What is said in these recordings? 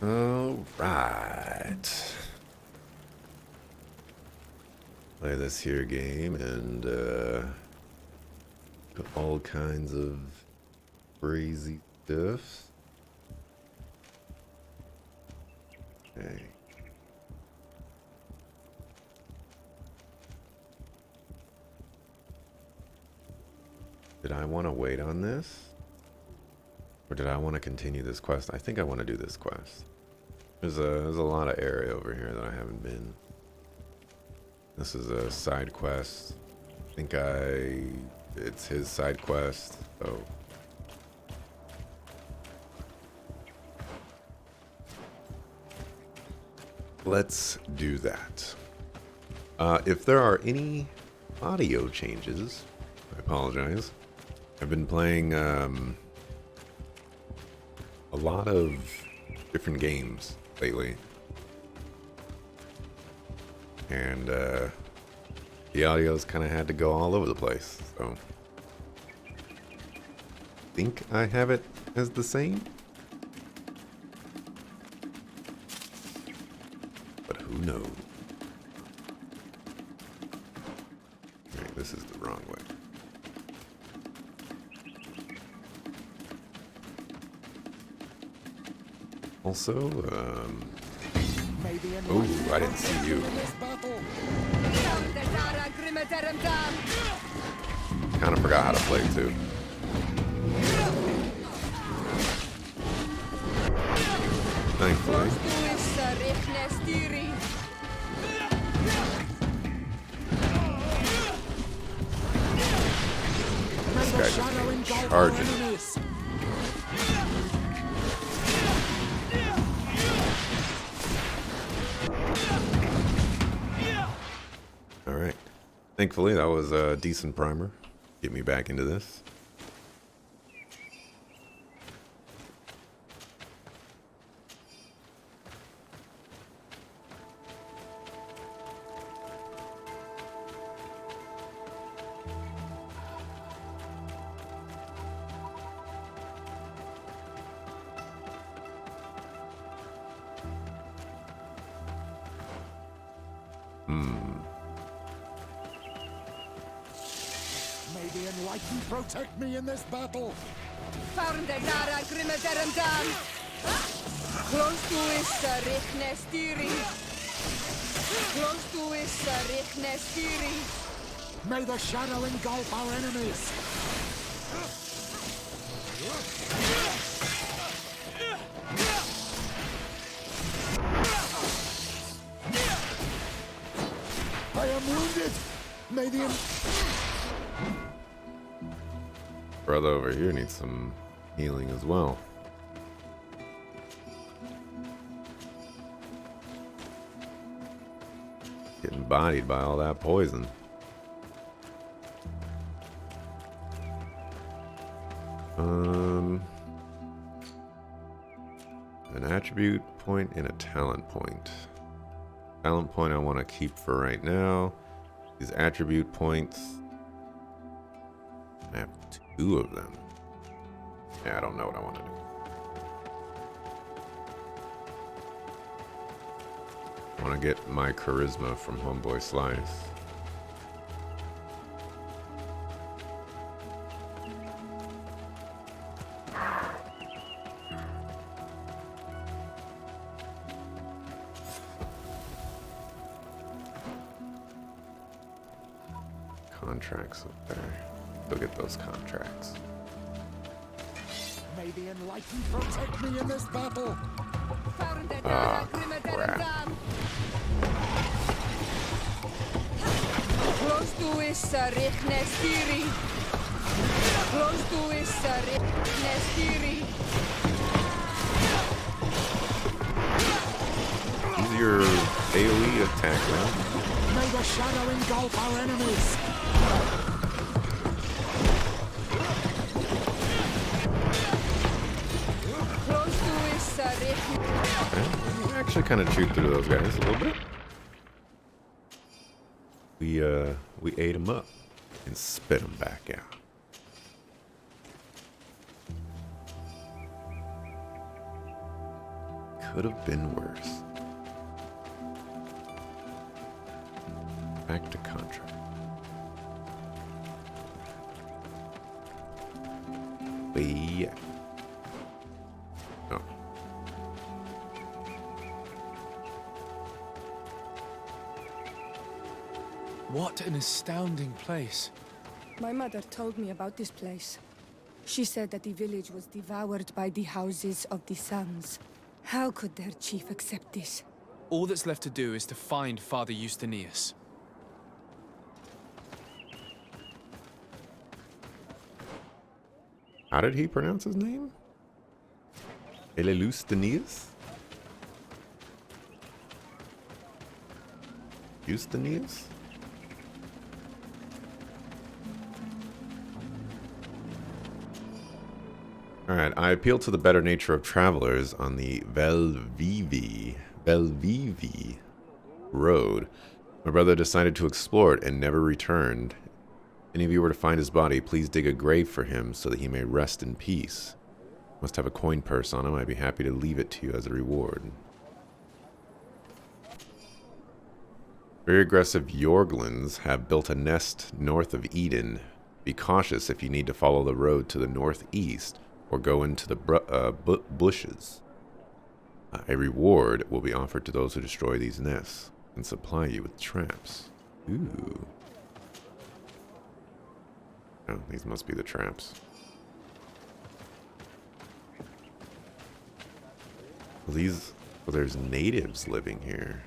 All right. Play this here game and all kinds of crazy stuff. Okay. Did I want to wait on this? Or did I want to continue this quest? I think I want to do this quest. There's a lot of area over here that I haven't been. This is a side quest. I think it's his side quest. So let's do that. If there are any audio changes, I apologize. I've been playing a lot of different games lately. And the audio's kind of had to go all over the place, so I think I have it as the same, but who knows? Right, this is the wrong way. Also, oh, I didn't see you. Kind of forgot how to play too. Thankfully. This guy just came charging. Alright. Thankfully, that was a decent primer. Get me back into this. May the Enlightened protect me in this battle. Close to is Richtnestiri. Close to is Richtnestiri. May the shadow engulf our enemies. I am wounded. May the Brother over here needs some healing as well. Getting bodied by all that poison. An attribute point and a talent point. Talent point I want to keep for right now. These attribute points, I have 2 of them. Yeah, I don't know what I want to do. I want to get my charisma from Homeboy Slice. Contracts up there. Go get those contracts. May the Enlightened protect me in this battle. Ah, crap. Close to is Richtnestiri. Close to is Richtnestiri. Use your AoE attack now. May the shadow engulf our enemies. Close to is Richtnestiri. Okay. Actually kind of chewed through those guys a little bit. We ate them up and spit them back out. could have been worse. Back to contract. Yeah. Oh. What an astounding place. My mother told me about this place. She said that the village was devoured by the houses of the sons. How could their chief accept this? All that's left to do is to find Father Justinius. How did he pronounce his name? Elelustinius? Justinius? Alright, I appeal to the better nature of travelers on the Velvivi road. My brother decided to explore it and never returned. If any of you were to find his body, please dig a grave for him so that he may rest in peace. Must have a coin purse on him. I'd be happy to leave it to you as a reward. Very aggressive Yorglins have built a nest north of Eden. Be cautious if you need to follow the road to the northeast or go into the bushes. A reward will be offered to those who destroy these nests and supply you with traps. Ooh. Oh, these must be the traps. Well, there's natives living here.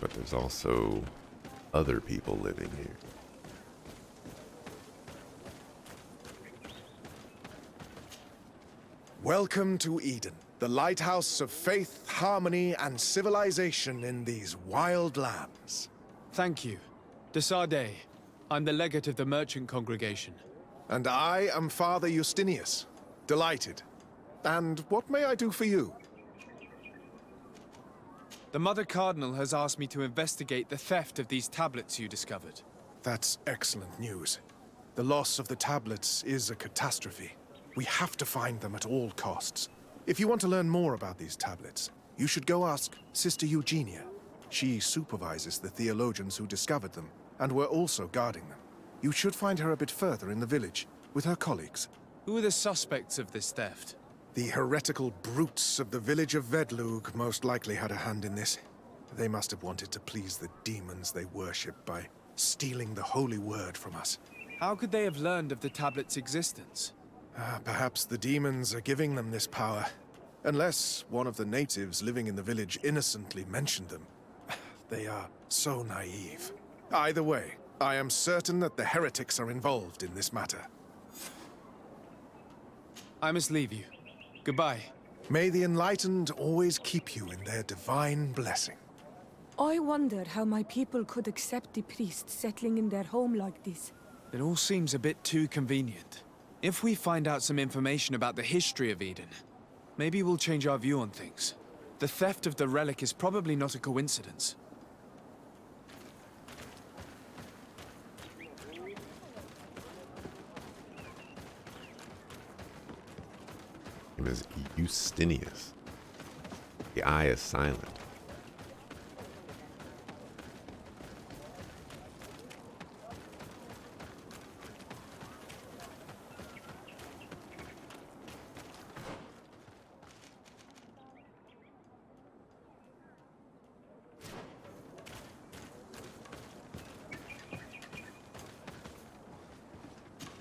But there's also other people living here. Welcome to Eden, the lighthouse of faith, harmony, and civilization in these wild lands. Thank you. Desade. I'm the legate of the merchant congregation. And I am Father Justinius. Delighted. And what may I do for you? The Mother Cardinal has asked me to investigate the theft of these tablets you discovered. That's excellent news. The loss of the tablets is a catastrophe. We have to find them at all costs. If you want to learn more about these tablets, you should go ask Sister Eugenia. She supervises the theologians who discovered them, and were also guarding them. You should find her a bit further in the village, with her colleagues. Who are the suspects of this theft? The heretical brutes of the village of Vedlug most likely had a hand in this. They must have wanted to please the demons they worship by stealing the holy word from us. How could they have learned of the tablet's existence? Perhaps the demons are giving them this power. Unless one of the natives living in the village innocently mentioned them. They are so naive. Either way, I am certain that the heretics are involved in this matter. I must leave you. Goodbye. May the enlightened always keep you in their divine blessing. I wonder how my people could accept the priest settling in their home like this. It all seems a bit too convenient. If we find out some information about the history of Eden, maybe we'll change our view on things. The theft of the relic is probably not a coincidence. His name is Justinius. The I is silent.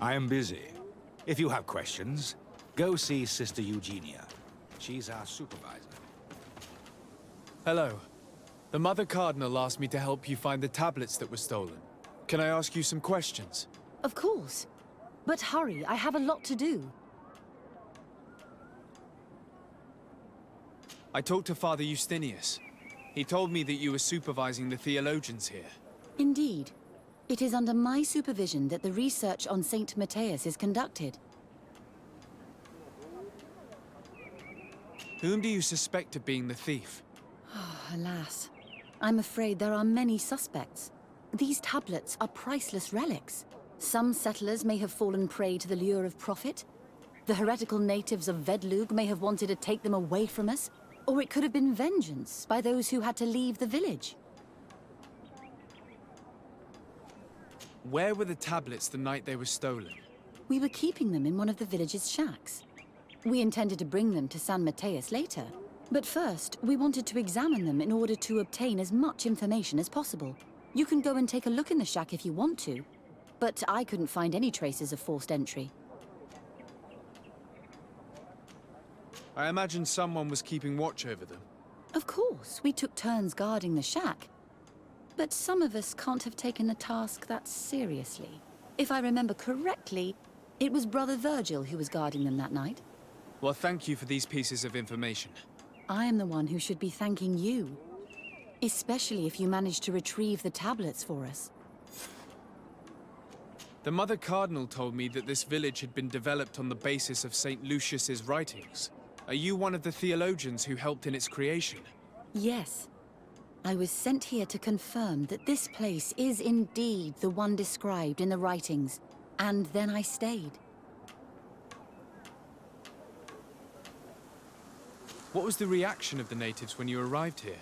I am busy. If you have questions, go see Sister Eugenia. She's our supervisor. Hello. The Mother Cardinal asked me to help you find the tablets that were stolen. Can I ask you some questions? Of course. But hurry, I have a lot to do. I talked to Father Justinius. He told me that you were supervising the theologians here. Indeed. It is under my supervision that the research on Saint Matthias is conducted. Whom do you suspect of being the thief? Alas. I'm afraid there are many suspects. These tablets are priceless relics. Some settlers may have fallen prey to the lure of profit. The heretical natives of Vedlug may have wanted to take them away from us, or it could have been vengeance by those who had to leave the village. Where were the tablets the night they were stolen? We were keeping them in one of the village's shacks. We intended to bring them to San Mateus later, but first we wanted to examine them in order to obtain as much information as possible. You can go and take a look in the shack if you want to, but I couldn't find any traces of forced entry. I imagine someone was keeping watch over them. Of course, we took turns guarding the shack. But some of us can't have taken the task that seriously. If I remember correctly, it was Brother Virgil who was guarding them that night. Well, thank you for these pieces of information. I am the one who should be thanking you. Especially if you managed to retrieve the tablets for us. The Mother Cardinal told me that this village had been developed on the basis of St. Lucius's writings. Are you one of the theologians who helped in its creation? Yes. I was sent here to confirm that this place is indeed the one described in the writings, and then I stayed. What was the reaction of the natives when you arrived here?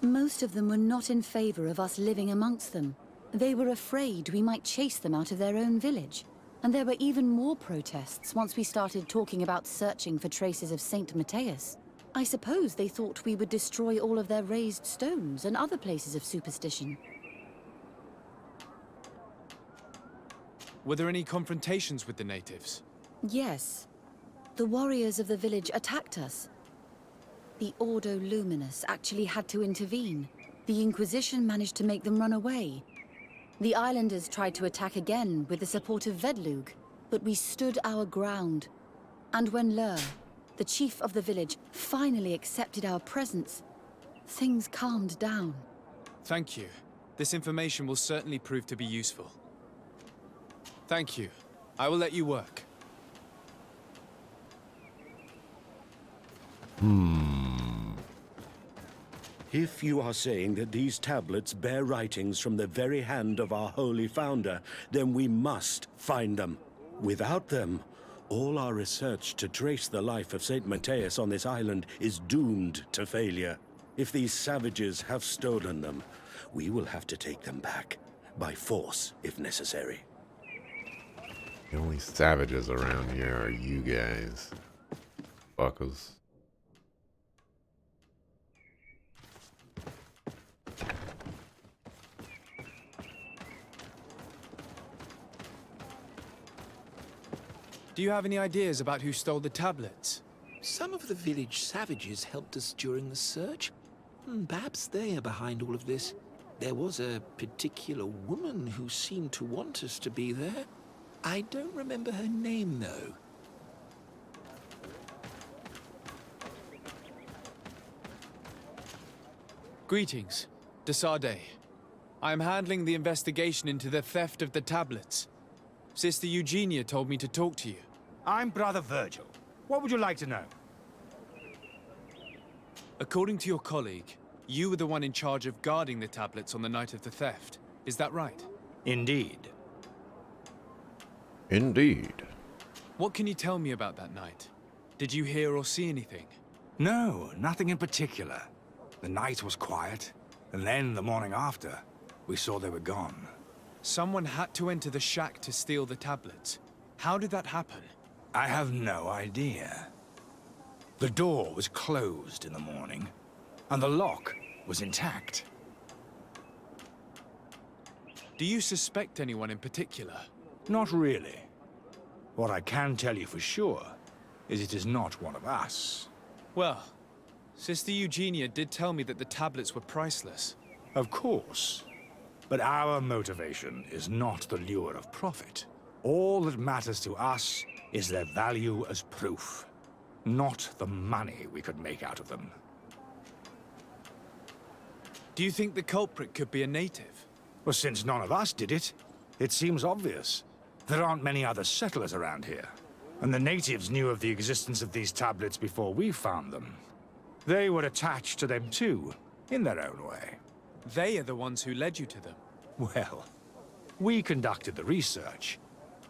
Most of them were not in favor of us living amongst them. They were afraid we might chase them out of their own village. And there were even more protests once we started talking about searching for traces of Saint Mateus. I suppose they thought we would destroy all of their raised stones and other places of superstition. Were there any confrontations with the natives? Yes. The warriors of the village attacked us. The Ordo Luminous actually had to intervene. The Inquisition managed to make them run away. The islanders tried to attack again with the support of Vedlug, but we stood our ground. And when Lur, the chief of the village, finally accepted our presence, things calmed down. Thank you. This information will certainly prove to be useful. Thank you. I will let you work. If you are saying that these tablets bear writings from the very hand of our holy founder, then we must find them. Without them, all our research to trace the life of Saint Mateus on this island is doomed to failure. If these savages have stolen them, we will have to take them back, by force if necessary. The only savages around here are you guys. Fuckers. Do you have any ideas about who stole the tablets? Some of the village savages helped us during the search. Perhaps they are behind all of this. There was a particular woman who seemed to want us to be there. I don't remember her name, though. Greetings. Desarde. I am handling the investigation into the theft of the tablets. Sister Eugenia told me to talk to you. I'm Brother Virgil. What would you like to know? According to your colleague, you were the one in charge of guarding the tablets on the night of the theft. Is that right? Indeed. Indeed. What can you tell me about that night? Did you hear or see anything? No, nothing in particular. The night was quiet, and then the morning after, we saw they were gone. Someone had to enter the shack to steal the tablets. How did that happen? I have no idea. The door was closed in the morning, and the lock was intact. Do you suspect anyone in particular? Not really. What I can tell you for sure is it is not one of us. Well, Sister Eugenia did tell me that the tablets were priceless. Of course. But our motivation is not the lure of profit. All that matters to us is their value as proof, not the money we could make out of them. Do you think the culprit could be a native? Well, since none of us did it, it seems obvious. There aren't many other settlers around here, and the natives knew of the existence of these tablets before we found them. They were attached to them too, in their own way. They are the ones who led you to them. Well, we conducted the research,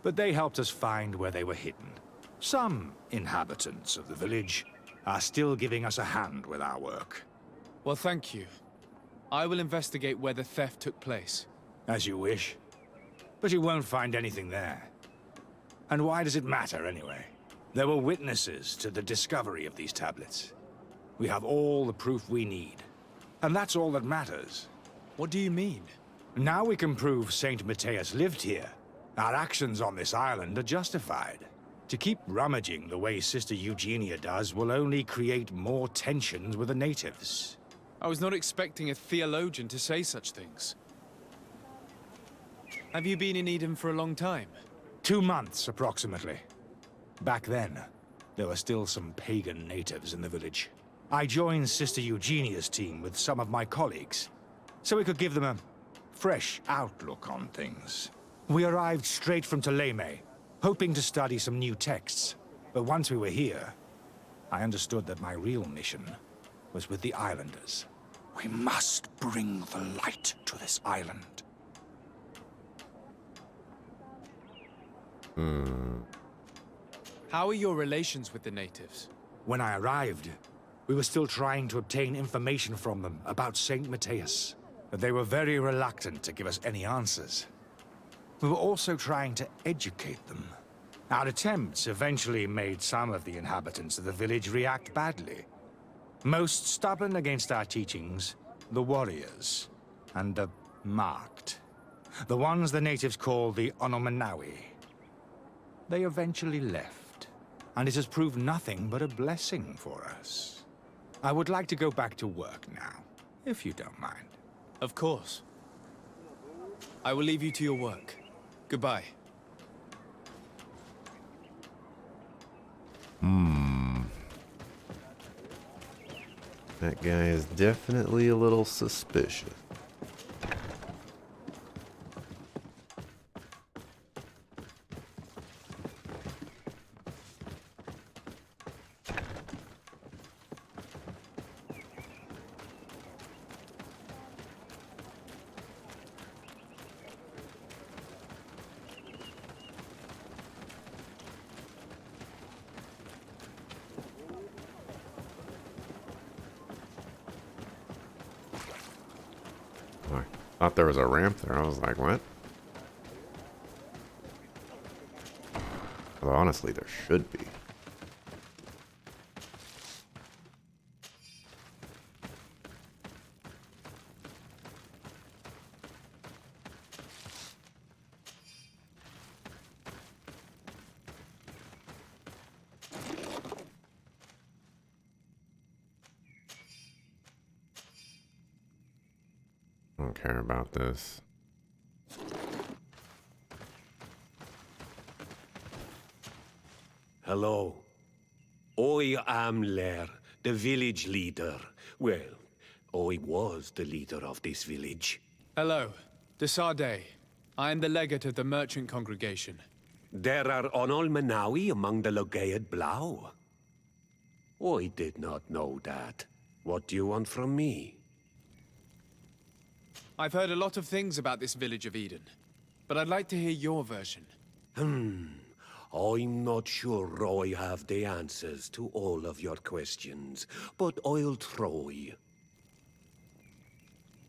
but they helped us find where they were hidden. Some inhabitants of the village are still giving us a hand with our work. Well, thank you. I will investigate where the theft took place. As you wish. But you won't find anything there. And why does it matter, anyway? There were witnesses to the discovery of these tablets. We have all the proof we need. And that's all that matters. What do you mean? Now we can prove Saint Matthias lived here. Our actions on this island are justified. To keep rummaging the way Sister Eugenia does will only create more tensions with the natives. I was not expecting a theologian to say such things. Have you been in Eden for a long time? 2 months, approximately. Back then, there were still some pagan natives in the village. I joined Sister Eugenia's team with some of my colleagues, so we could give them a fresh outlook on things. We arrived straight from Ptolemy, hoping to study some new texts. But once we were here, I understood that my real mission was with the islanders. We must bring the light to this island. How are your relations with the natives? When I arrived, we were still trying to obtain information from them about Saint Matthias. But they were very reluctant to give us any answers. We were also trying to educate them. Our attempts eventually made some of the inhabitants of the village react badly. Most stubborn against our teachings, the warriors, and the marked. The ones the natives call the Onomanawi. They eventually left, and it has proved nothing but a blessing for us. I would like to go back to work now, if you don't mind. Of course. I will leave you to your work. Goodbye. That guy is definitely a little suspicious. I thought there was a ramp there. I was like, what? Well, honestly, there should be. I don't care about this. Hello. I am Lair, the village leader. Well, I was the leader of this village. Hello. Desade. I am the legate of the merchant congregation. There are Onol Manawi among the Logead Blau. I did not know that. What do you want from me? I've heard a lot of things about this village of Eden, but I'd like to hear your version. I'm not sure I have the answers to all of your questions, but I'll try.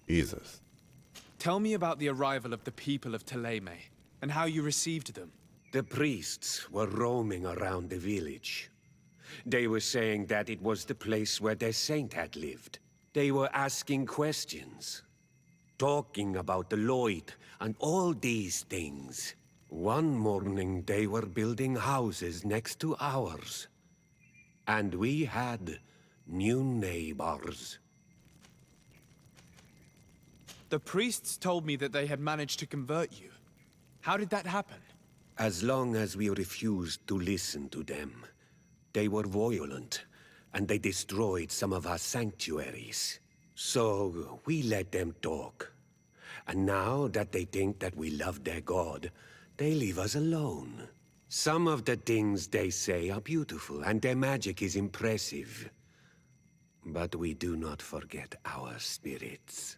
Jesus. Tell me about the arrival of the people of Ptolemy, and how you received them. The priests were roaming around the village. They were saying that it was the place where their saint had lived. They were asking questions, talking about the Lloyd and all these things. One morning they were building houses next to ours. And we had new neighbors. The priests told me that they had managed to convert you. How did that happen? As long as we refused to listen to them, they were violent, and they destroyed some of our sanctuaries. So we let them talk. And now that they think that we love their god, they leave us alone. Some of the things they say are beautiful, and their magic is impressive. But we do not forget our spirits.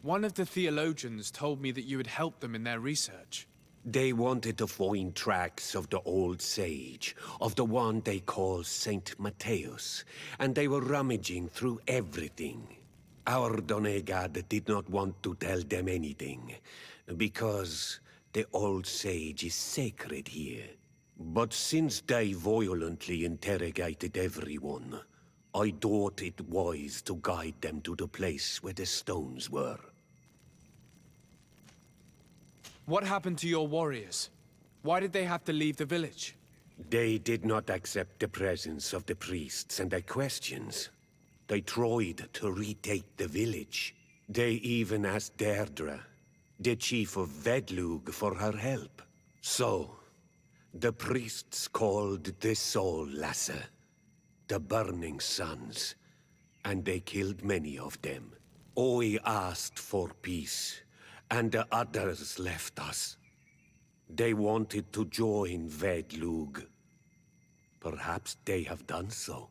One of the theologians told me that you had helped them in their research. They wanted to find tracks of the old sage, of the one they call Saint Matthäus, and they were rummaging through everything. Our Donegad did not want to tell them anything, because the old sage is sacred here. But since they violently interrogated everyone, I thought it wise to guide them to the place where the stones were. What happened to your warriors? Why did they have to leave the village? They did not accept the presence of the priests and their questions. They tried to retake the village. They even asked Deirdre, the chief of Vedlug, for her help. So, the priests called the Soul Lasser, the Burning Suns, and they killed many of them. I asked for peace, and the others left us. They wanted to join Vedlug. Perhaps they have done so.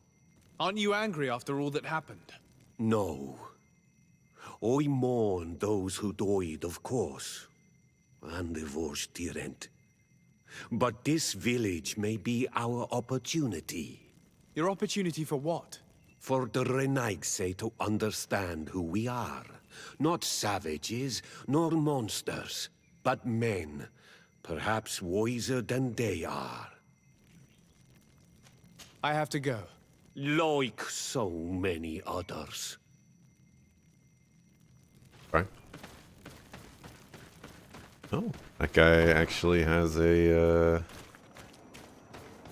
Aren't you angry after all that happened? No. I mourn those who died, of course, and the Vorstyrent. But this village may be our opportunity. Your opportunity for what? For the Renaigse to understand who we are. Not savages, nor monsters, but men, perhaps wiser than they are. I have to go. Like so many others. Right. Oh, that guy actually has a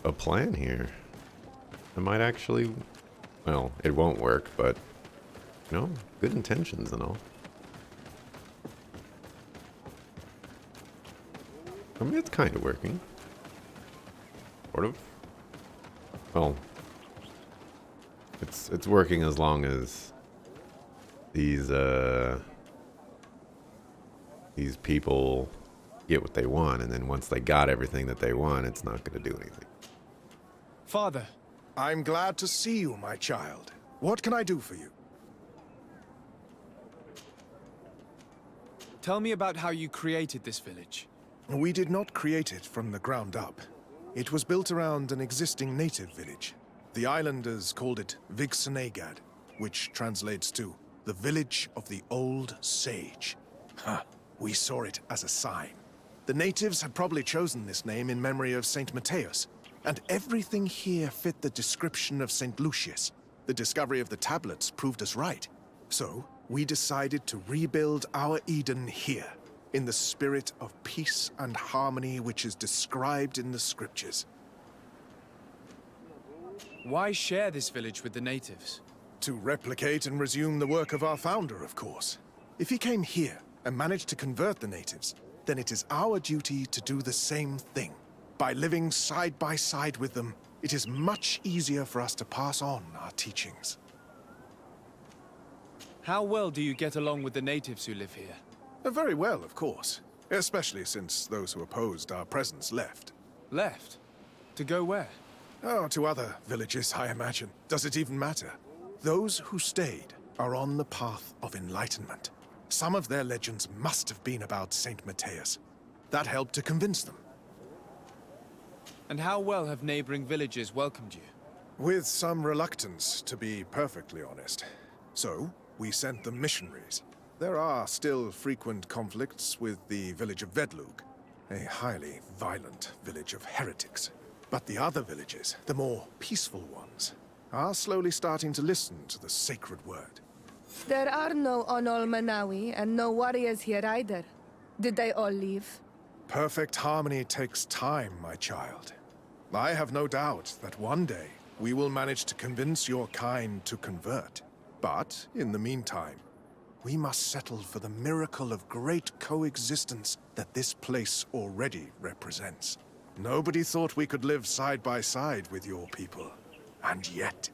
plan here. It might actually, well, it won't work, but you know, good intentions and all. I mean, it's kind of working. Sort of. Well, it's working as long as these people get what they want, and then once they got everything that they want, it's not going to do anything. Father. I'm glad to see you, my child. What can I do for you? Tell me about how you created this village. We did not create it from the ground up. It was built around an existing native village. The islanders called it Vigsenegad, which translates to the village of the old sage. We saw it as a sign. The natives had probably chosen this name in memory of Saint Matthäus, and everything here fit the description of Saint Lucius. The discovery of the tablets proved us right. So, we decided to rebuild our Eden here, in the spirit of peace and harmony which is described in the scriptures. Why share this village with the natives? To replicate and resume the work of our founder, of course. If he came here and managed to convert the natives, then it is our duty to do the same thing. By living side by side with them, it is much easier for us to pass on our teachings. How well do you get along with the natives who live here? Very well, of course. Especially since those who opposed our presence left. Left? To go where? Oh, to other villages, I imagine. Does it even matter? Those who stayed are on the path of enlightenment. Some of their legends must have been about Saint Matthäus. That helped to convince them. And how well have neighboring villages welcomed you? With some reluctance, to be perfectly honest. So, we sent them missionaries. There are still frequent conflicts with the village of Vedlug, a highly violent village of heretics. But the other villages, the more peaceful ones, are slowly starting to listen to the sacred word. There are no Onol Manawi and no warriors here either. Did they all leave? Perfect harmony takes time, my child. I have no doubt that one day we will manage to convince your kind to convert. But, in the meantime, we must settle for the miracle of great coexistence that this place already represents. Nobody thought we could live side by side with your people. And yet...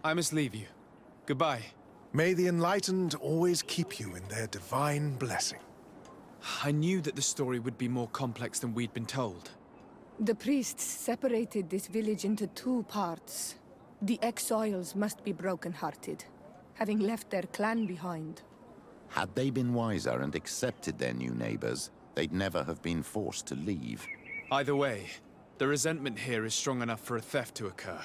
I must leave you. Goodbye. May the enlightened always keep you in their divine blessing. I knew that the story would be more complex than we'd been told. The priests separated this village into two parts. The exiles must be broken-hearted. having left their clan behind. Had they been wiser and accepted their new neighbors, they'd never have been forced to leave. Either way, the resentment here is strong enough for a theft to occur.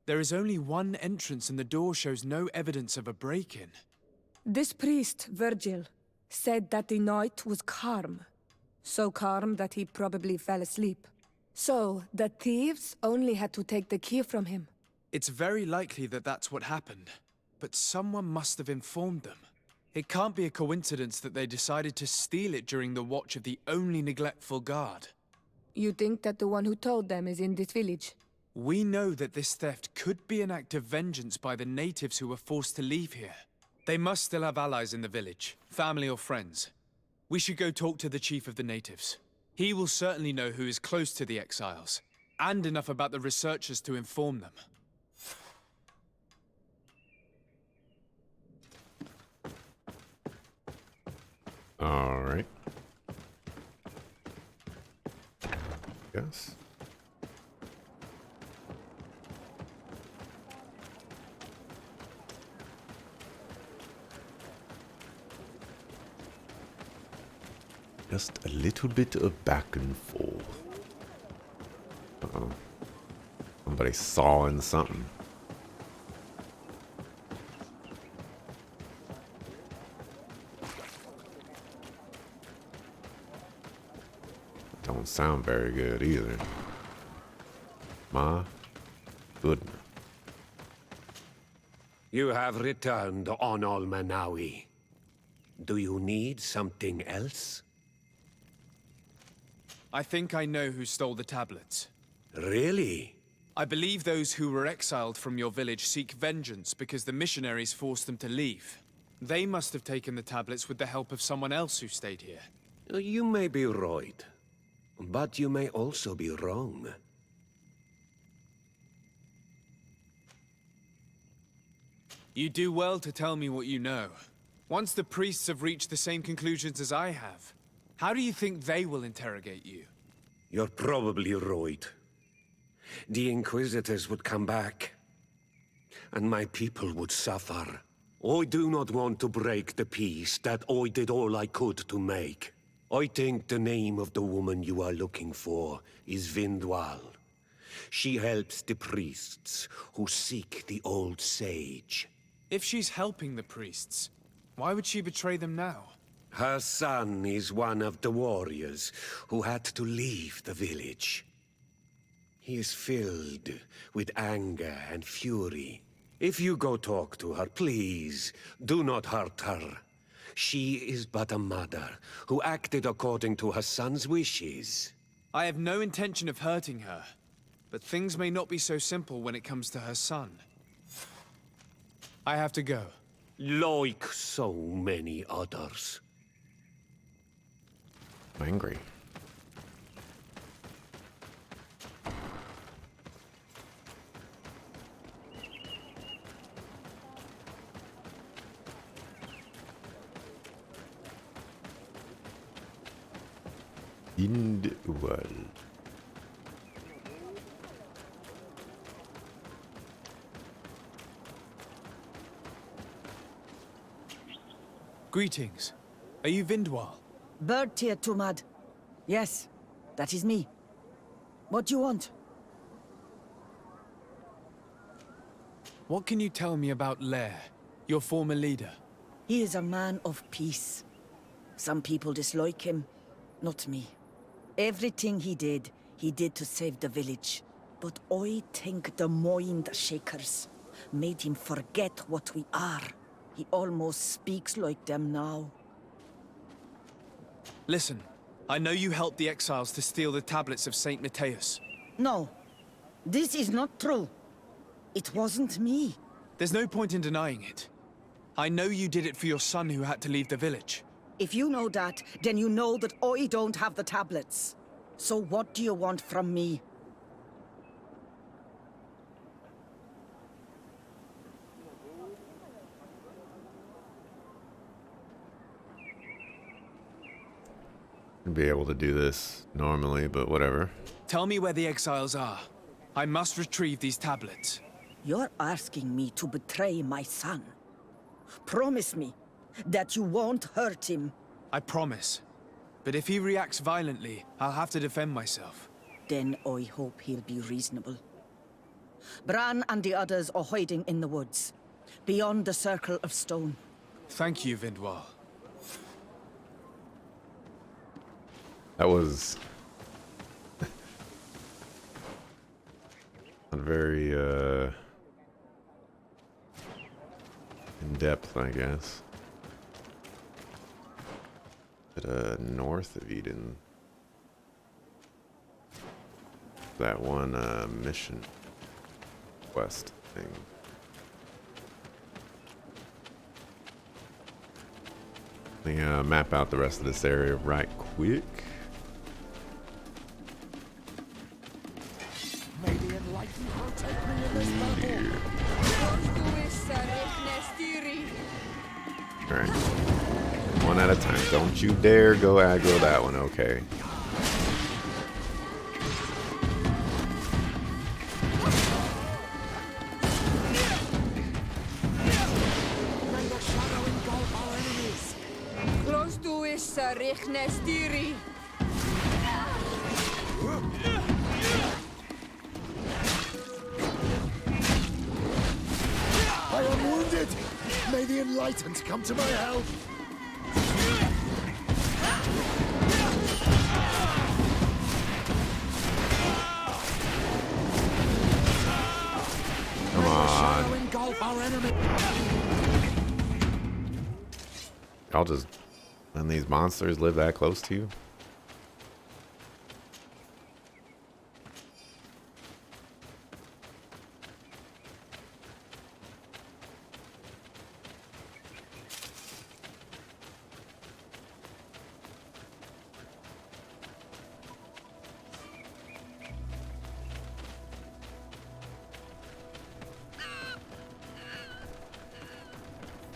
There is only one entrance and the door shows no evidence of a break-in. This priest, Virgil, said that the night was calm. So calm that he probably fell asleep. So, the thieves only had to take the key from him. It's very likely that that's what happened, but someone must have informed them. It can't be a coincidence that they decided to steal it during the watch of the only neglectful guard. You think that the one who told them is in this village? We know that this theft could be an act of vengeance by the natives who were forced to leave here. They must still have allies in the village, family or friends. We should go talk to the chief of the natives. He will certainly know who is close to the exiles, and enough about the researchers to inform them. All right. Yes. Just a little bit of back and forth. Uh-oh. Somebody sawing something. Don't sound very good either. My goodness. You have returned on Almanawi. Do you need something else? I think I know who stole the tablets. Really? I believe those who were exiled from your village seek vengeance because the missionaries forced them to leave. They must have taken the tablets with the help of someone else who stayed here. You may be right, but you may also be wrong. You do well to tell me what you know. Once the priests have reached the same conclusions as I have, how do you think they will interrogate you? You're probably right. The Inquisitors would come back, and my people would suffer. I do not want to break the peace that I did all I could to make. I think the name of the woman you are looking for is Vindwal. She helps the priests who seek the old sage. If she's helping the priests, why would she betray them now? Her son is one of the warriors who had to leave the village. He is filled with anger and fury. If you go talk to her, please, do not hurt her. She is but a mother who acted according to her son's wishes. I have no intention of hurting her, but things may not be so simple when it comes to her son. I have to go. Like so many others. I'm angry. Vindwal. Greetings. Are you Vindwal? Bertir Tumad. Yes, that is me. What do you want? What can you tell me about Lair, your former leader? He is a man of peace. Some people dislike him, not me. Everything he did to save the village. But I think the mind shakers made him forget what we are. He almost speaks like them now. Listen, I know you helped the exiles to steal the tablets of Saint Matthias. No, this is not true. It wasn't me. There's no point in denying it. I know you did it for your son who had to leave the village. If you know that, then you know that I don't have the tablets. So what do you want from me? I'd be able to do this normally, but whatever. Tell me where the exiles are. I must retrieve these tablets. You're asking me to betray my son. Promise me that you won't hurt him. I promise. But if he reacts violently, I'll have to defend myself. Then I hope he'll be reasonable. Bran and the others are hiding in the woods, beyond the circle of stone. Thank you, Vindwal. That was not very in depth, I guess. But north of Eden, that one mission quest thing. Let me map out the rest of this area right quick. May the enlightened protect me in this battle. Alright. One at a time. Don't you dare go aggro that one, okay. May the shadow engulf our enemies. Close to is Rechnestiri. I am wounded. May the enlightened come to my help. Come on. Shadow engulf our enemy. Y'all just letting these monsters live that close to you?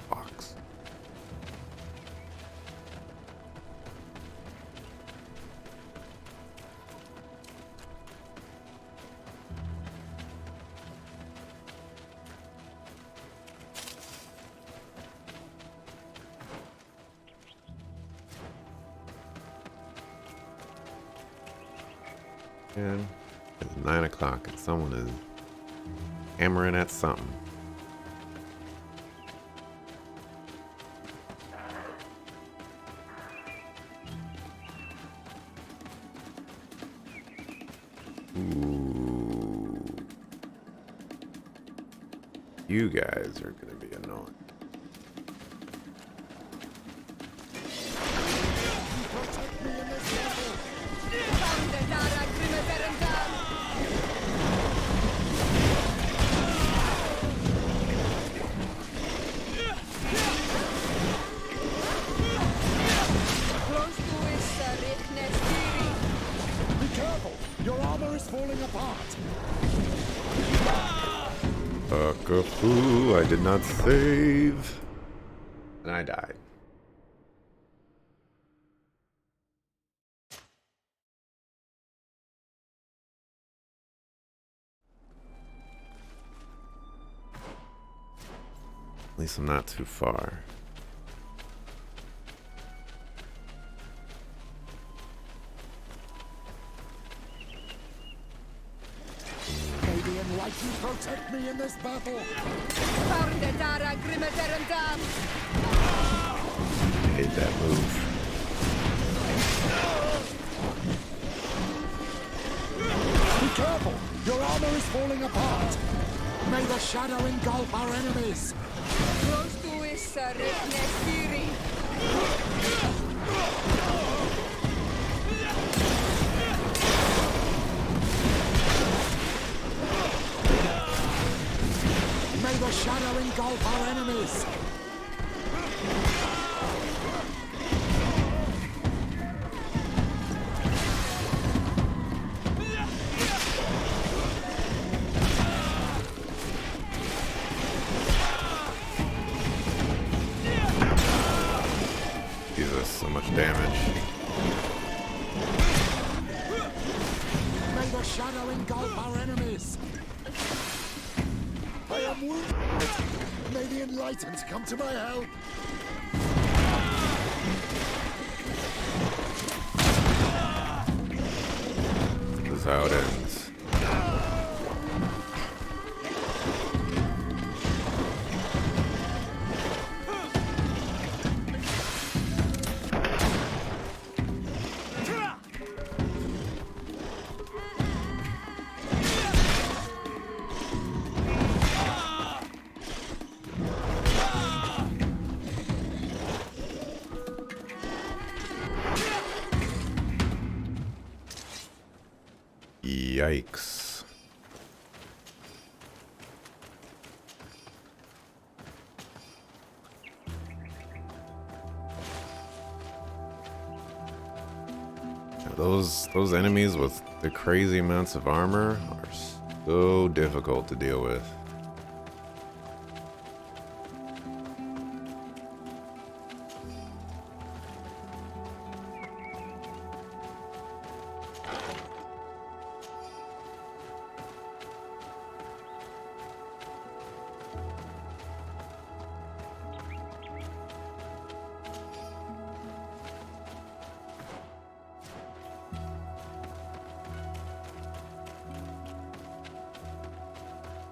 Fox. And it's 9 o'clock and someone is hammering at something. Ooh. You guys are gonna be annoying. Be careful. Your armor is falling apart. Fuckapoo, I did not save. And I died. At least I'm not too far. May the enlightened protect me in this battle. I hate that move. Be careful. Your armor is falling apart. May the shadow engulf our enemies. Close to is Rechnestiri. May the shadow engulf our enemies. Jesus, so much damage. May the shadow engulf our enemies! I am wounded! May the enlightened come to my help! This is how it ends. Yikes. Those enemies with the crazy amounts of armor are so difficult to deal with.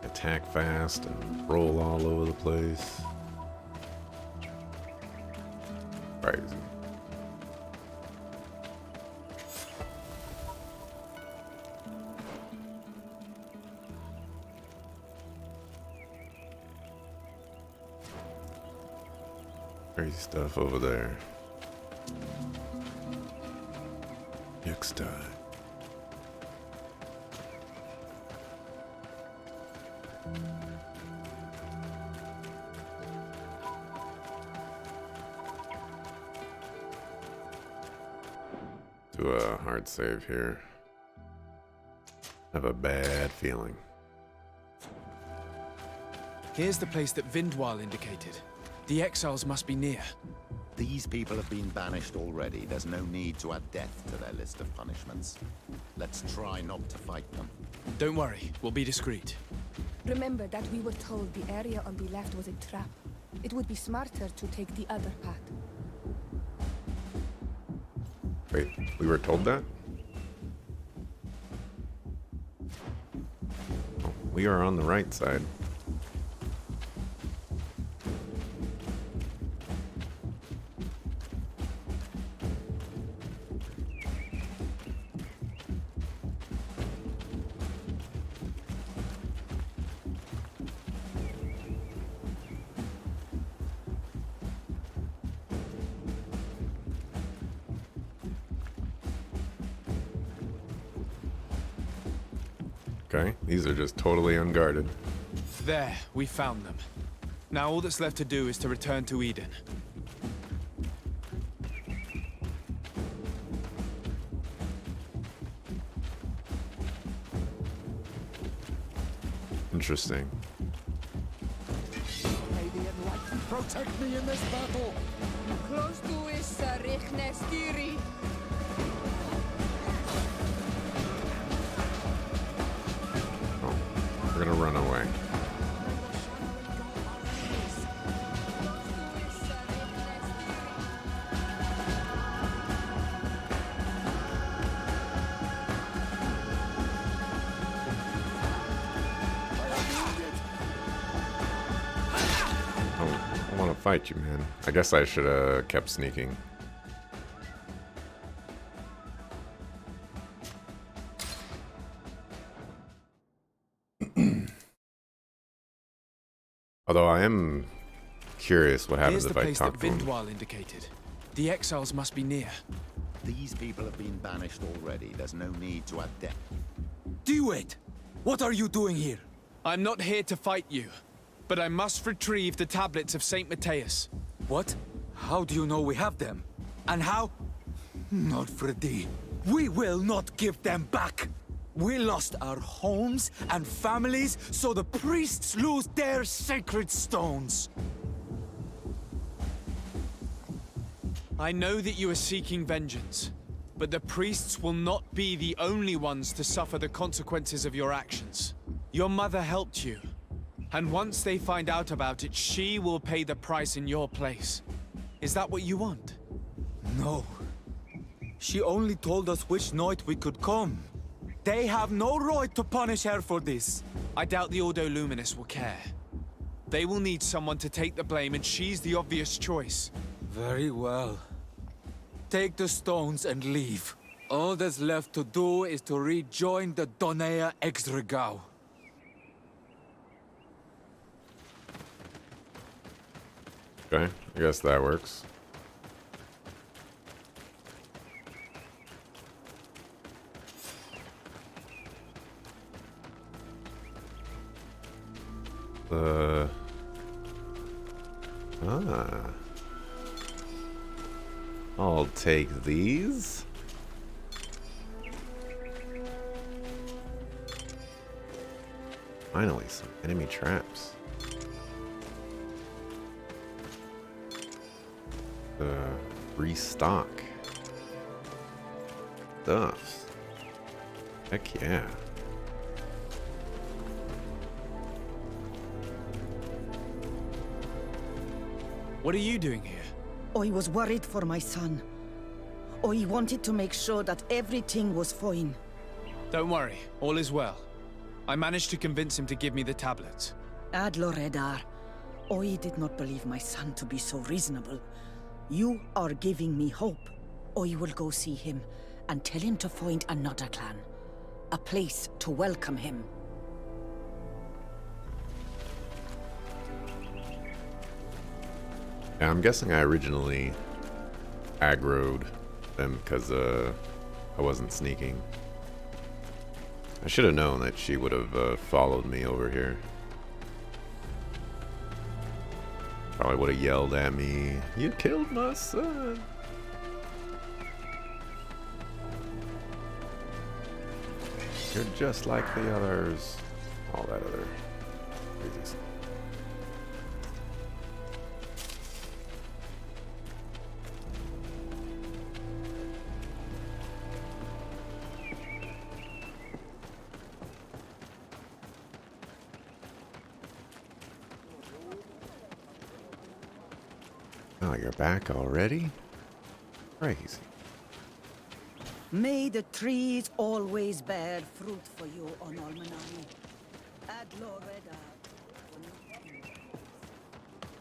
Attack fast and roll all over the place. Crazy. Crazy stuff over there. Next time. Do a hard save here. Have a bad feeling. Here's the place that Vindwal indicated. The exiles must be near. These people have been banished already. There's no need to add death to their list of punishments. Let's try not to fight them. Don't worry, we'll be discreet. Remember that we were told the area on the left was a trap. It would be smarter to take the other path. Wait, we were told that? Oh, we are on the right side. Okay, these are just totally unguarded. There, we found them. Now all that's left to do is to return to Eden. Interesting. May the enlightened protect me in this battle! Close to is Richnestiri. Oh, we're gonna run away. I want to fight you, man. I guess I should have kept sneaking. Although I am curious what happens Here's if the I place talk that to him. Vindwal indicated. The exiles must be near. These people have been banished already. There's no need to add death. Wait! What are you doing here? I'm not here to fight you, but I must retrieve the tablets of Saint Matthias. What? How do you know we have them? And how? Not Freddy. We will not give them back! We lost our homes and families, so the priests lose their sacred stones. I know that you are seeking vengeance, but the priests will not be the only ones to suffer the consequences of your actions. Your mother helped you, and once they find out about it, she will pay the price in your place. Is that what you want? No. She only told us which night we could come. They have no right to punish her for this. I doubt the Ordo Luminous will care. They will need someone to take the blame, and she's the obvious choice. Very well. Take the stones and leave. All that's left to do is to rejoin the Donea Exregao. Okay, I guess that works. I'll take these. Finally, some enemy traps. Restock. Stuff. Heck yeah. What are you doing here? I was worried for my son. I wanted to make sure that everything was fine. Don't worry, all is well. I managed to convince him to give me the tablets. Ad Loredar, I did not believe my son to be so reasonable. You are giving me hope. I will go see him and tell him to find another clan. A place to welcome him. Yeah, I'm guessing I originally aggroed them because I wasn't sneaking. I should have known that she would have followed me over here. Probably would have yelled at me, "You killed my son!" You're just like the others. All that other crazy stuff. Oh, you're back already? Crazy. May the trees always bear fruit for you on Almanani. Ad Loredar.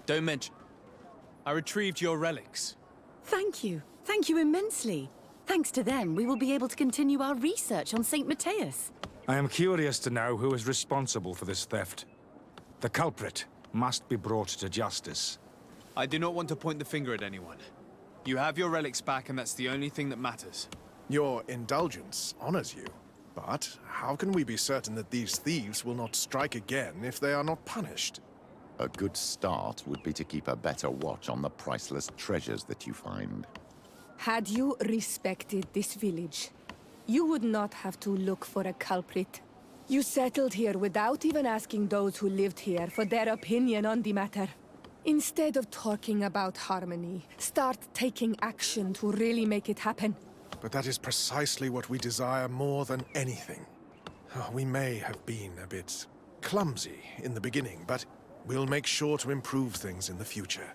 Don't mention. I retrieved your relics. Thank you. Thank you immensely. Thanks to them, we will be able to continue our research on St. Matthias. I am curious to know who is responsible for this theft. The culprit must be brought to justice. I do not want to point the finger at anyone. You have your relics back, and that's the only thing that matters. Your indulgence honors you. But how can we be certain that these thieves will not strike again if they are not punished? A good start would be to keep a better watch on the priceless treasures that you find. Had you respected this village, you would not have to look for a culprit. You settled here without even asking those who lived here for their opinion on the matter. Instead of talking about harmony, start taking action to really make it happen. But that is precisely what we desire more than anything. We may have been a bit clumsy in the beginning, but we'll make sure to improve things in the future.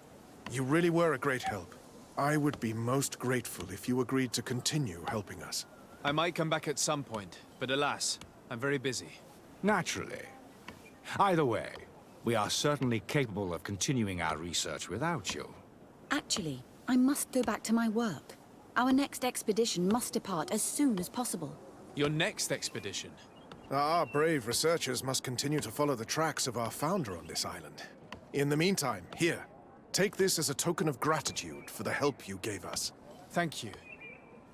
You really were a great help. I would be most grateful if you agreed to continue helping us. I might come back at some point, but alas, I'm very busy. Naturally. Either way, we are certainly capable of continuing our research without you. Actually, I must go back to my work. Our next expedition must depart as soon as possible. Your next expedition? Our brave researchers must continue to follow the tracks of our founder on this island. In the meantime, here, take this as a token of gratitude for the help you gave us. Thank you.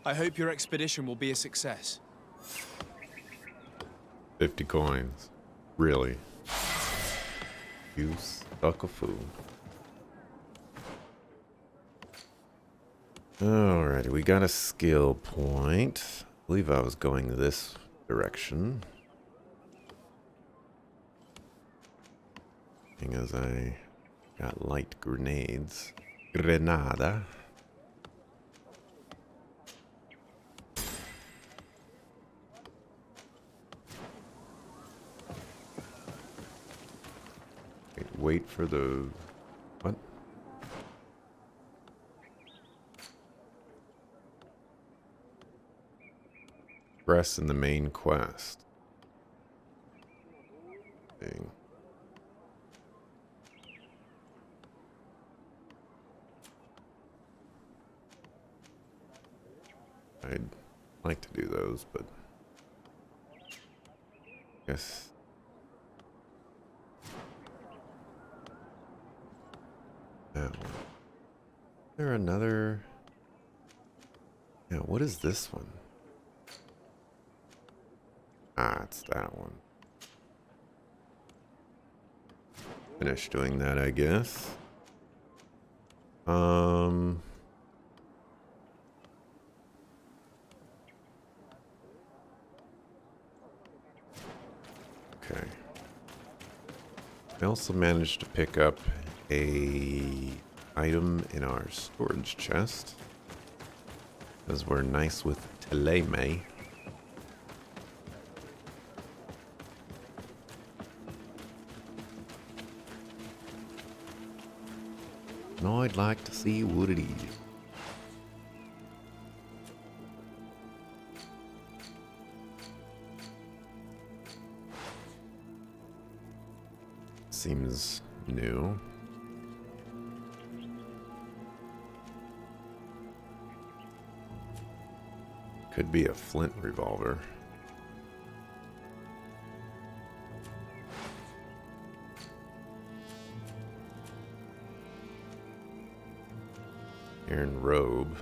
I hope your expedition will be a success. 50 coins. Really? You stuck a fool. Alrighty, we got a skill point. I believe I was going this direction. Seeing as I got light grenades. Grenada. wait for the... What? Progress in the main quest. Dang. I'd like to do those, but... Guess... That one. Is there another... Yeah, what is this one? Ah, it's that one. Finish doing that, I guess. Okay. I also managed to pick up a item in our storage chest, because we're nice with Teleme. No, I'd like to see what it is. Seems new. Could be a flint revolver. Iron robe.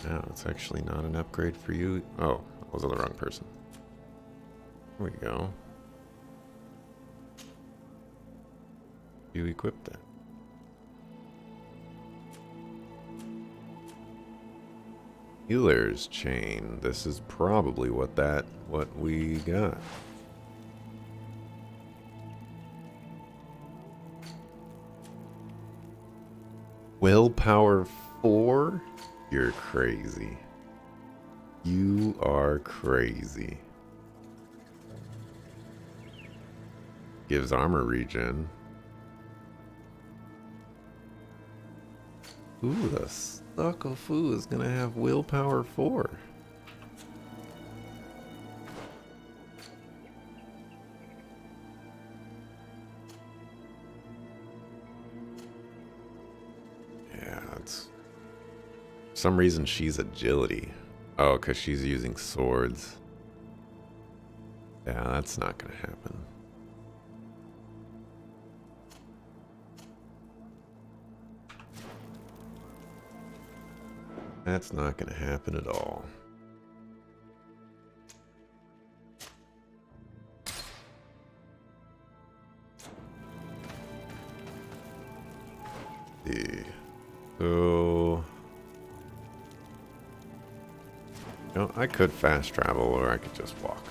No, it's actually not an upgrade for you. Oh, I was on the wrong person. There we go. You equipped that. Healer's chain. This is probably what we got. Willpower 4? You're crazy. You are crazy. Gives armor regen. Ooh, the Stucco Fu is gonna have willpower 4. Yeah, it's... For some reason she's agility. Oh, because she's using swords. Yeah, that's not gonna happen. That's not going to happen at all. So... You know, I could fast travel or I could just walk.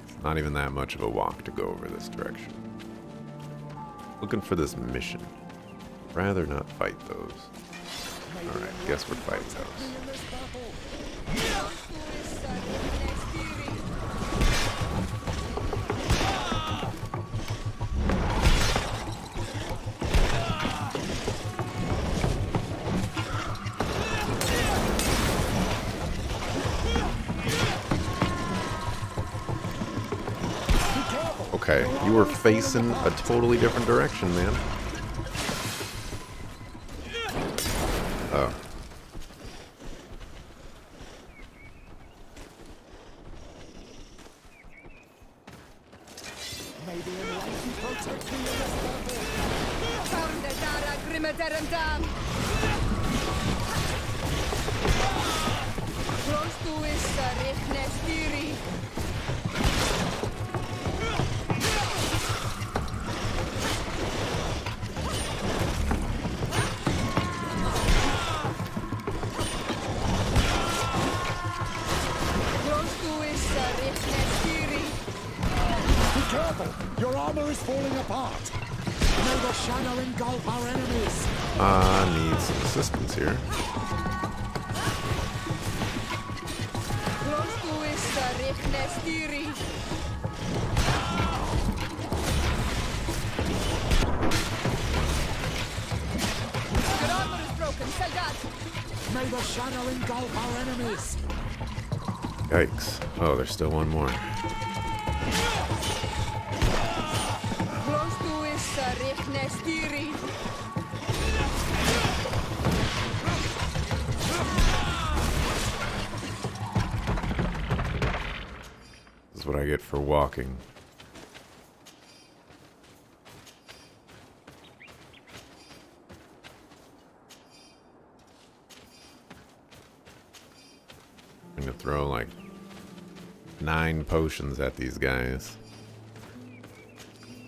It's not even that much of a walk to go over this direction. Looking for this mission. Rather not fight those. Alright, guess we're fighting those. Okay, you were facing a totally different direction, man. Oh. Your armor is falling apart. May the shadow engulf our enemies. I need some assistance here. May the shadow engulf our enemies. Yikes. Oh, there's still one more. This is what I get for walking. I'm gonna throw like 9 potions at these guys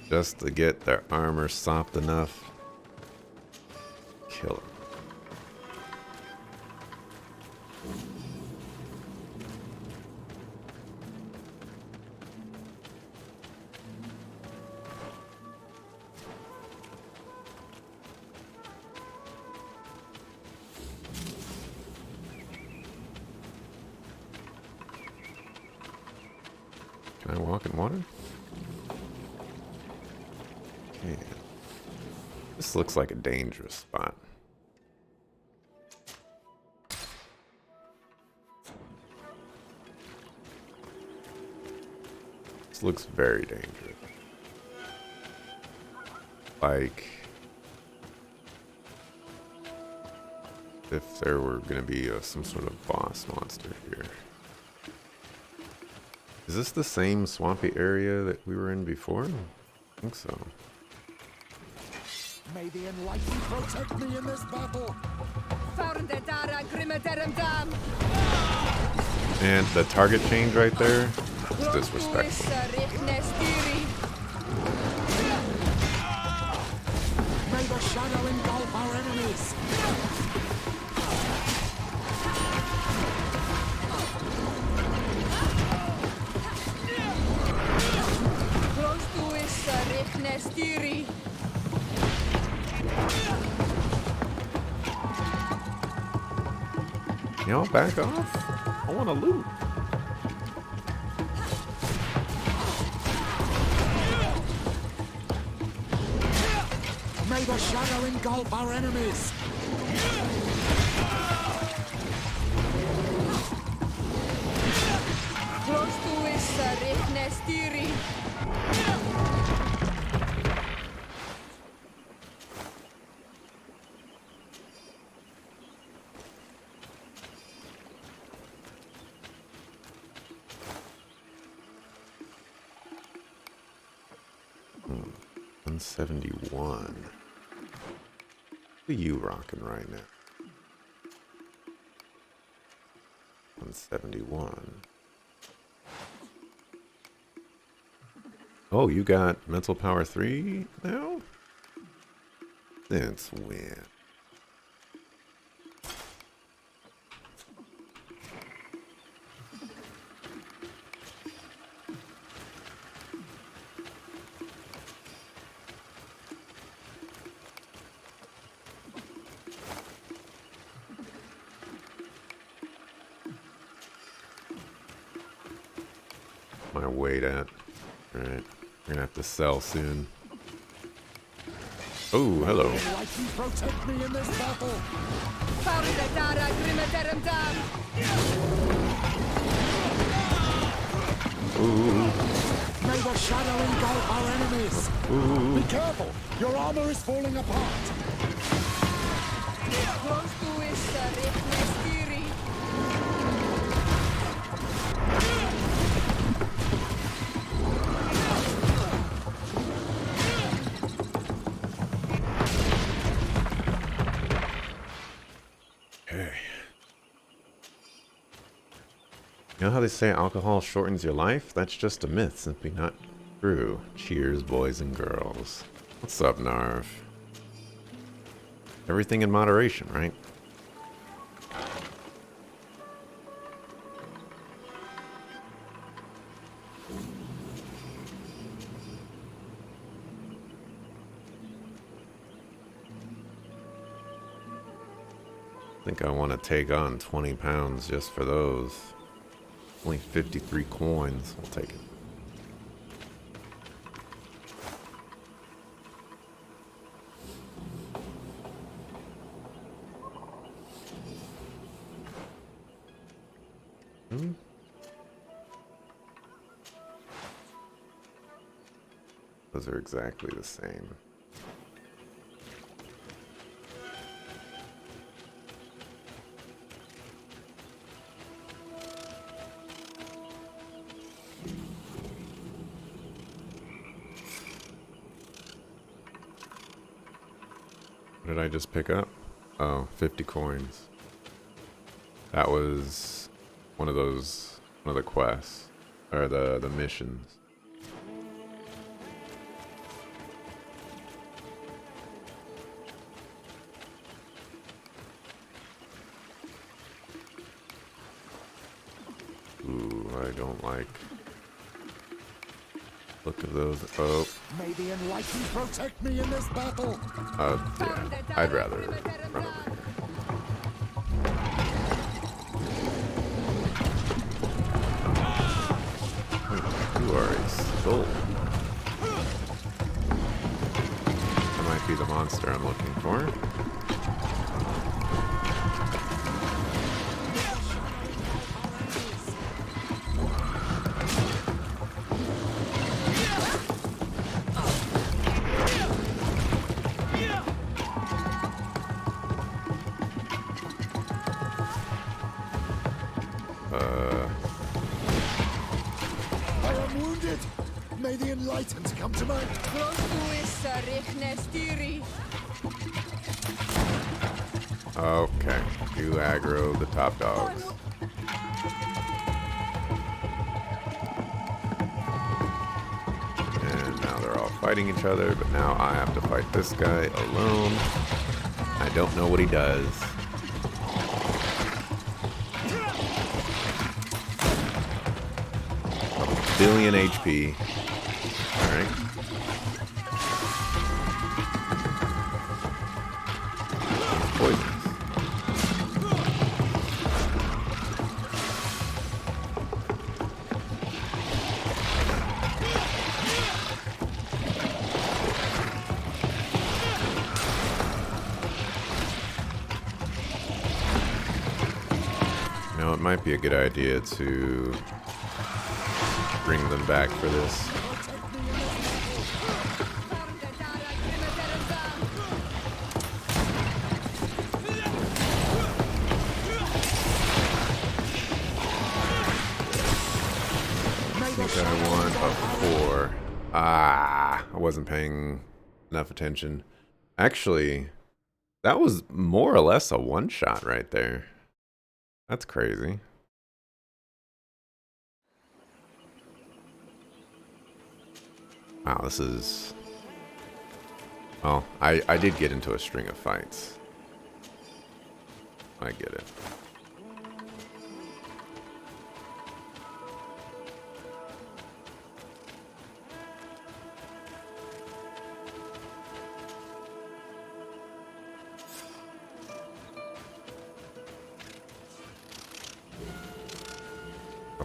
just to get their armor soft enough. Kill them. Can I walk in water? Okay. This looks like a dangerous spot. This looks very dangerous. Like if there were going to be some sort of boss monster here. Is this the same swampy area that we were in before? I think so. May the enlightened protect me in this battle. And the target change right there is disrespectful. May the shadow engulf our enemies. Y'all back off. I want to loot. May the shadow engulf our enemies. Hmm. 171. What are you rocking right now? 171. Oh, you got mental power 3 now? Since when? My weight at? Alright. We're gonna have to sell soon. Oh, hello. Protect me in this battle. Ooh. May the shadow engulf our enemies. Ooh. Be careful. Your armor is falling apart. You know how they say alcohol shortens your life? That's just a myth, simply not true. Cheers, boys and girls. What's up, Narv? Everything in moderation, right? think I want to take on 20 pounds just for those. Only 53 coins. We'll take it. Those are exactly the same. What did I just pick up? Oh, 50 coins. That was one of the quests, or the missions. Ooh, I don't like. Look at those. Oh. May the Enlightened protect me in this battle. Yeah. I'd rather run over here. You are a soul. That might be the monster I'm looking for. May the Enlightened come to my... Okay, you aggro the top dogs. And now they're all fighting each other, but now I have to fight this guy alone. I don't know what he does. A billion HP. Alright. Poisons. You know, it might be a good idea to bring them back for this. I think I want a 4. I wasn't paying enough attention. Actually, that was more or less a one-shot right there. That's crazy. Wow, this is... Well, I did get into a string of fights. I get it.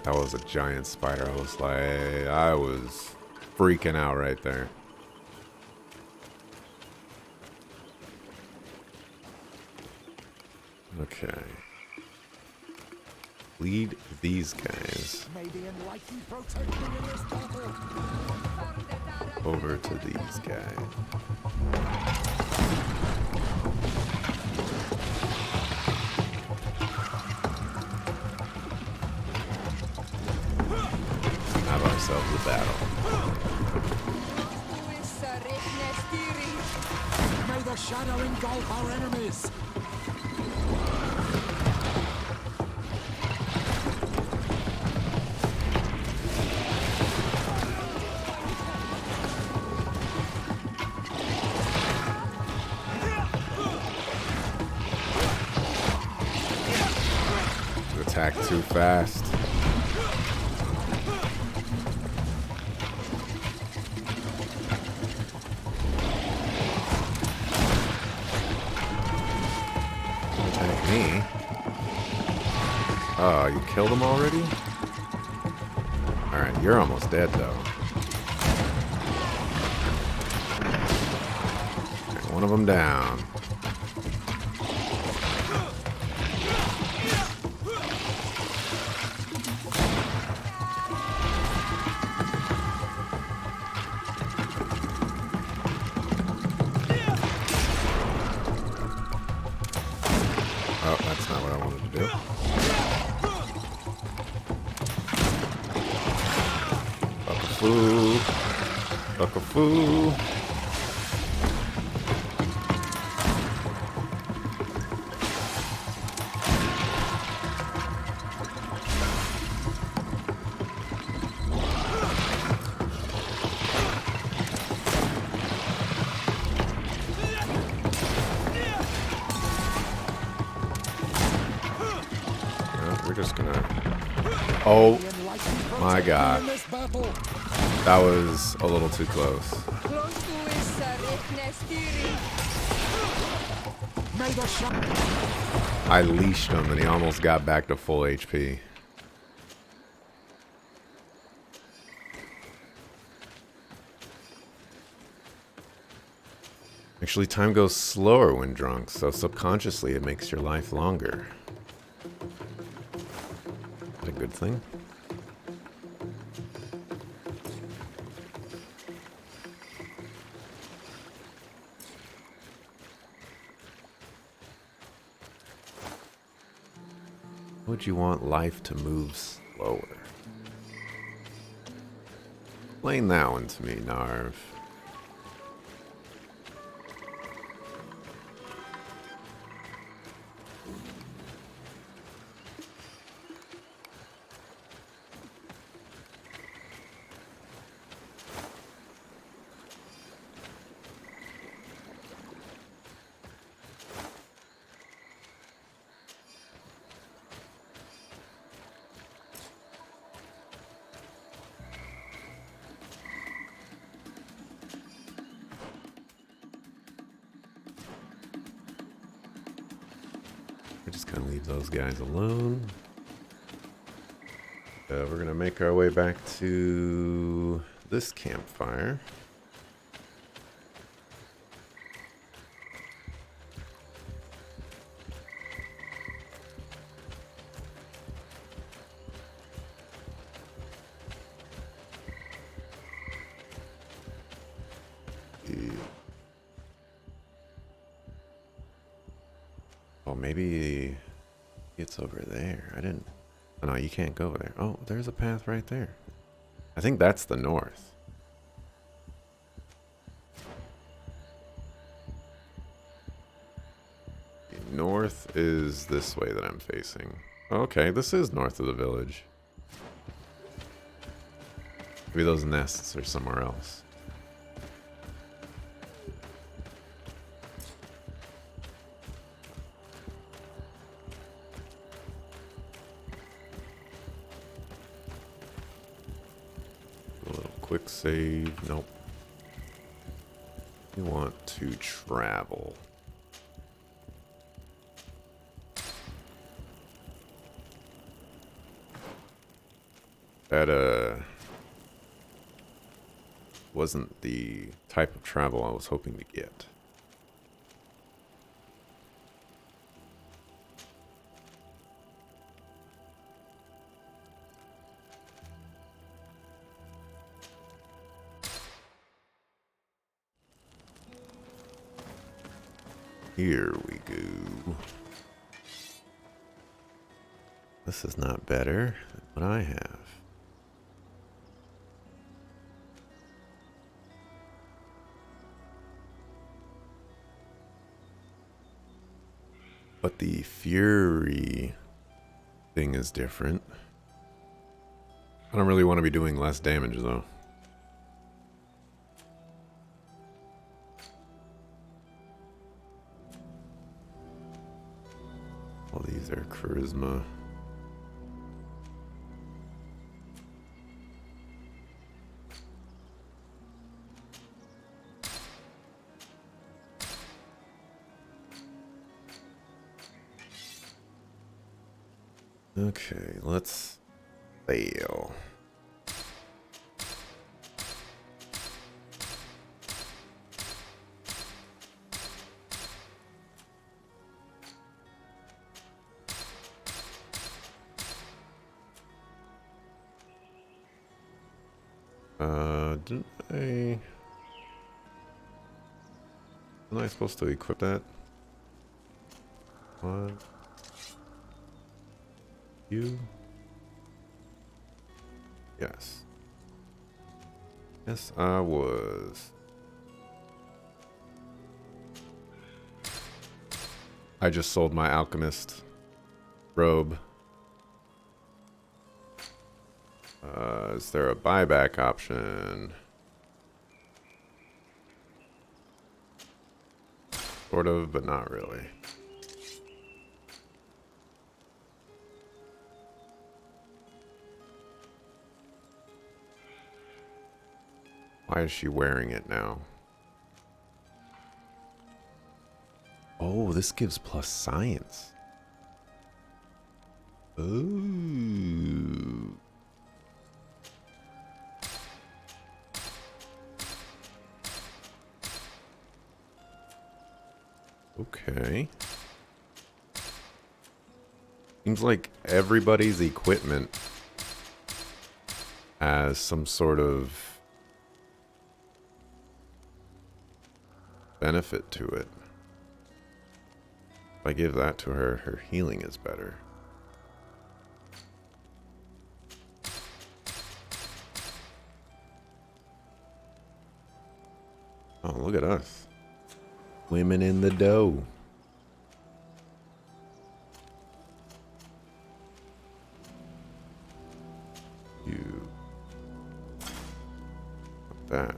That was a giant spider. I was freaking out right there. Okay. Lead these guys over to these guys. Have ourselves a battle. May the shadow engulf our enemies. You attack too fast. Me. Oh, you killed him already? Alright, you're almost dead, though. Okay, one of them down. Oh, that's not what I wanted to do. Buckafoo. Buckafoo. We're just gonna... Oh my god. That was a little too close. I leashed him and he almost got back to full HP. Actually, time goes slower when drunk, so subconsciously it makes your life longer. Is that a good thing? Would you want life to move slower? Explain that one to me, Narv. We're just gonna leave those guys alone. We're gonna make our way back to this campfire. Oh, maybe it's over there. I didn't... Oh, no, you can't go over there. Oh, there's a path right there. I think that's the north. The north is this way that I'm facing. Okay, this is north of the village. Maybe those nests are somewhere else. Quick save. Nope. We want to travel. That wasn't the type of travel I was hoping to get. Here we go. This is not better than what I have. But the fury thing is different. I don't really want to be doing less damage though. All these are charisma. Okay, let's fail. Didn't I... Wasn't I supposed to equip that? What? You? Yes. Yes, I was. I just sold my alchemist robe. Is there a buyback option? Sort of, but not really. Why is she wearing it now? Oh, this gives plus science. Ooh. Okay. Seems like everybody's equipment has some sort of benefit to it. If I give that to her, her healing is better. Oh, look at us. Women in the dough. You. That.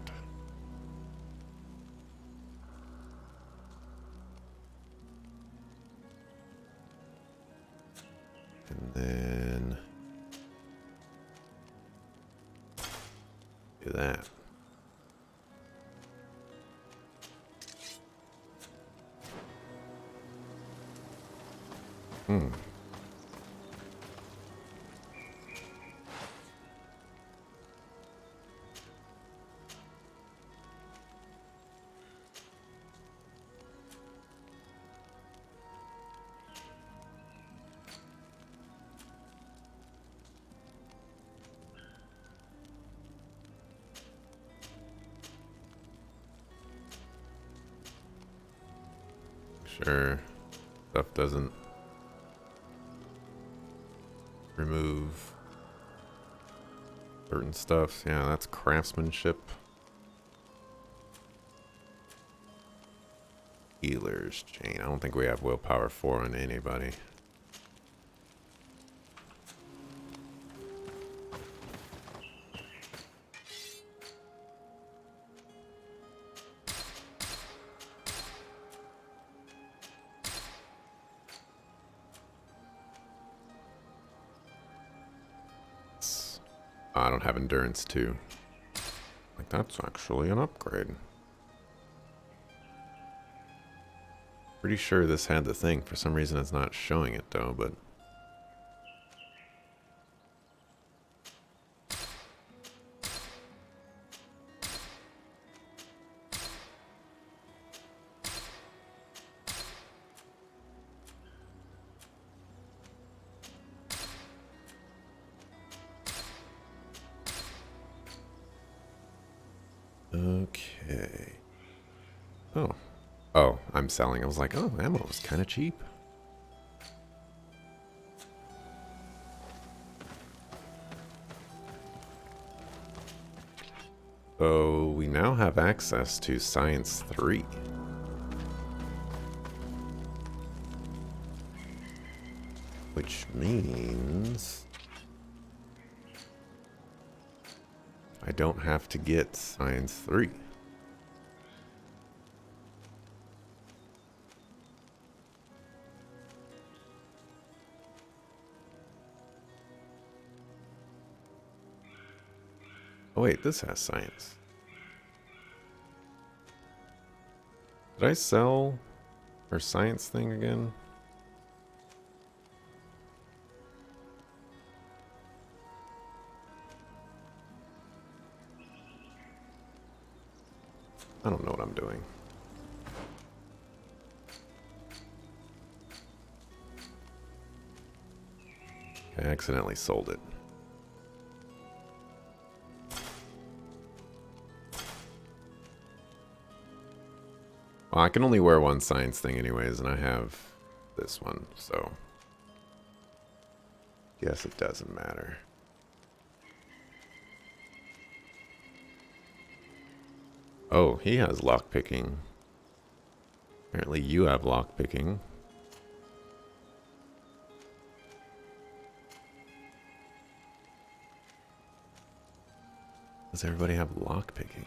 And then do that. Sure. Stuff doesn't remove certain stuff. Yeah, that's craftsmanship. Healer's chain. I don't think we have willpower 4 on anybody. I don't have endurance 2. Like, that's actually an upgrade. Pretty sure this had the thing. For some reason it's not showing it though, but... Okay. Oh. Oh, I'm selling. I was like, oh, ammo is kind of cheap. So we now have access to Science 3. Which means I don't have to get Science 3. Oh wait, this has science. Did I sell her science thing again? I don't know what I'm doing. I accidentally sold it. Well, I can only wear one science thing anyways, and I have this one, so guess it doesn't matter. Oh, he has lockpicking. Apparently you have lockpicking. Does everybody have lockpicking?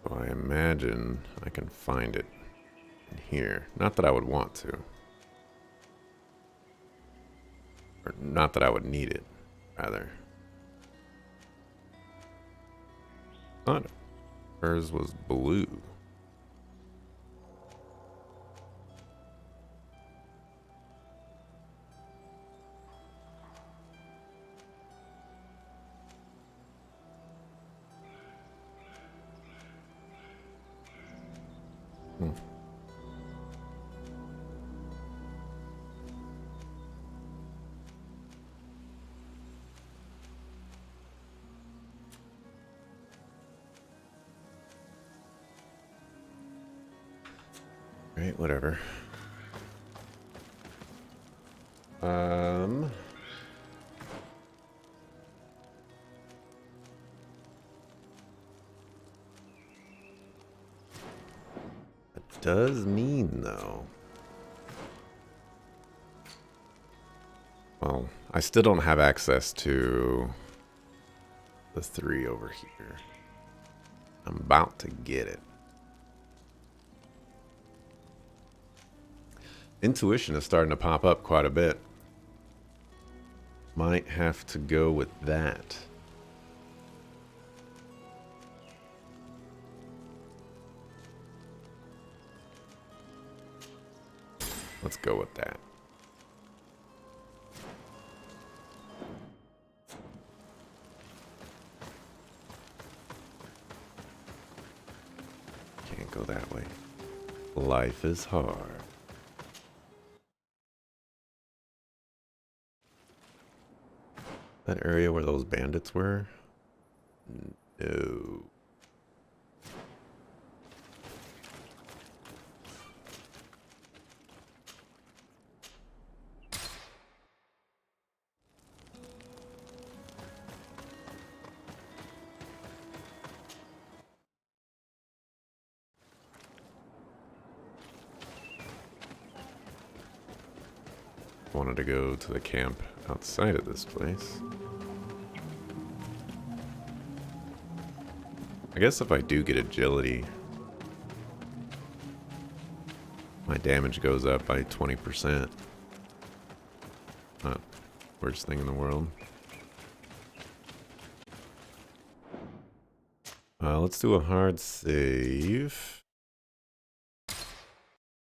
So I imagine I can find it in here. Not that I would want to. Or not that I would need it, rather. Thought hers was blue. Right, whatever. That does mean, though. Well, I still don't have access to the 3 over here. I'm about to get it. Intuition is starting to pop up quite a bit. Might have to go with that. Let's go with that. Can't go that way. Life is hard. That area where those bandits were? No. Wanted to go to the camp outside of this place. I guess if I do get agility, my damage goes up by 20%. Not worst thing in the world. Let's do a hard save.